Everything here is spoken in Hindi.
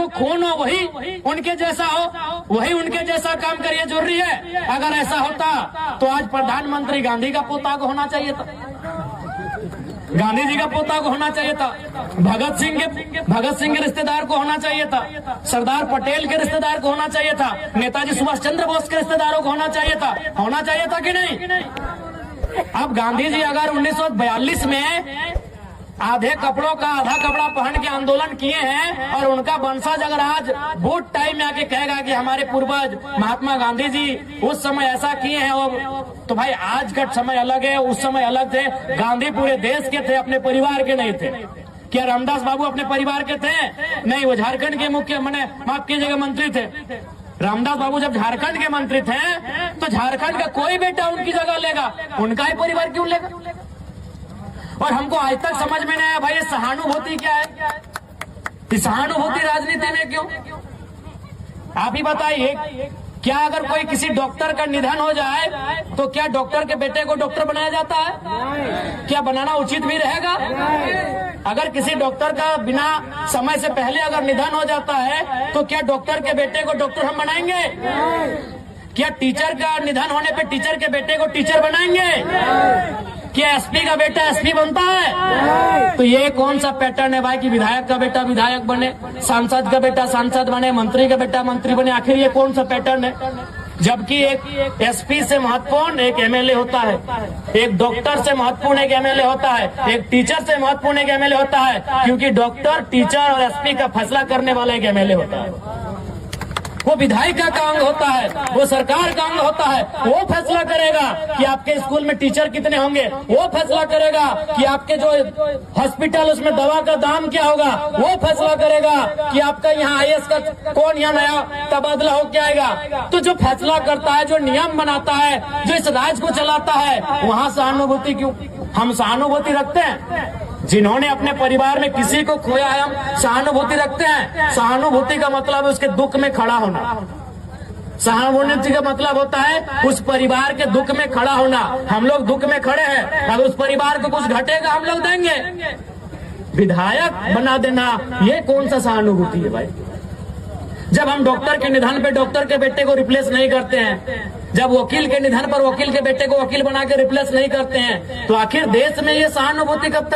जो खून हो वही उनके जैसा हो, वही उनके जैसा काम करिए, जरूरी है। अगर ऐसा होता तो आज प्रधानमंत्री गांधी का पोता को होना चाहिए था, गांधी जी का पोता को होना चाहिए था, भगत सिंह के रिश्तेदार को होना चाहिए था, सरदार पटेल के रिश्तेदार को होना चाहिए था, नेताजी सुभाष चंद्र बोस के रिश्तेदारों को होना चाहिए था कि नहीं? अब गांधी जी अगर 1942 में आधे कपड़ों का आधा कपड़ा पहन के आंदोलन किए हैं और उनका वंशज अगर आज वोट टाइम में आके कहेगा कि हमारे पूर्वज महात्मा गांधी जी उस समय ऐसा किए हैं, तो भाई आज का समय अलग है, उस समय अलग थे। गांधी पूरे देश के थे, अपने परिवार के नहीं थे। क्या रामदास बाबू अपने परिवार के थे? नहीं, वो झारखंड के माफ कीजिएगा मंत्री थे। रामदास बाबू जब झारखंड के मंत्री थे तो झारखंड का कोई बेटा उनकी जगह लेगा, उनका ही परिवार क्यों लेगा? और हमको आज तक समझ में नहीं आया भाई ये सहानुभूति क्या है, सहानुभूति राजनीति में क्यों? आप ही बताइए, क्या अगर कोई किसी डॉक्टर का निधन हो जाए तो क्या डॉक्टर के बेटे को डॉक्टर बनाया जाता है? क्या बनाना उचित भी रहेगा? अगर किसी डॉक्टर का बिना समय से पहले अगर निधन हो जाता है तो क्या डॉक्टर के बेटे को डॉक्टर हम बनाएंगे? क्या टीचर का निधन होने पे टीचर के बेटे को टीचर बनाएंगे? क्या एसपी का बेटा एसपी बनता है? तो ये कौन सा पैटर्न है भाई कि विधायक का बेटा विधायक बने, सांसद का बेटा सांसद बने, मंत्री का बेटा मंत्री बने? आखिर ये कौन सा पैटर्न है? जबकि एक एसपी से महत्वपूर्ण एक एमएलए होता है, एक डॉक्टर से महत्वपूर्ण एक एमएलए होता है, एक टीचर से महत्वपूर्ण एक एमएलए होता है, क्योंकि डॉक्टर, टीचर और एसपी का फैसला करने वाला एक एमएलए होता है। वो विधायिका का अंग होता है, वो सरकार का अंग होता है। वो फैसला करेगा कि आपके स्कूल में टीचर कितने होंगे, वो फैसला करेगा कि आपके जो हॉस्पिटल उसमें दवा का दाम क्या होगा, वो फैसला करेगा कि आपका यहाँ आईएएस का कौन यहाँ नया तबादला हो के आएगा। तो जो फैसला करता है, जो नियम बनाता है, जो इस राज्य को चलाता है, वहाँ सहानुभूति क्यों? हम सहानुभूति रखते हैं जिन्होंने अपने परिवार में किसी को खोया है, हम सहानुभूति रखते हैं। सहानुभूति का मतलब है उसके दुख में खड़ा होना। सहानुभूति का मतलब होता है उस परिवार के दुख में खड़ा होना। हम लोग दुख में खड़े हैं, अगर उस परिवार को कुछ घटेगा हम लोग देंगे। विधायक बना देना ये कौन सा सहानुभूति है भाई? जब हम डॉक्टर के निधन पे डॉक्टर के बेटे को रिप्लेस नहीं करते हैं, जब वकील के निधन पर वकील के बेटे को वकील बना के रिप्लेस नहीं करते हैं, तो आखिर देश में ये सहानुभूति कब तक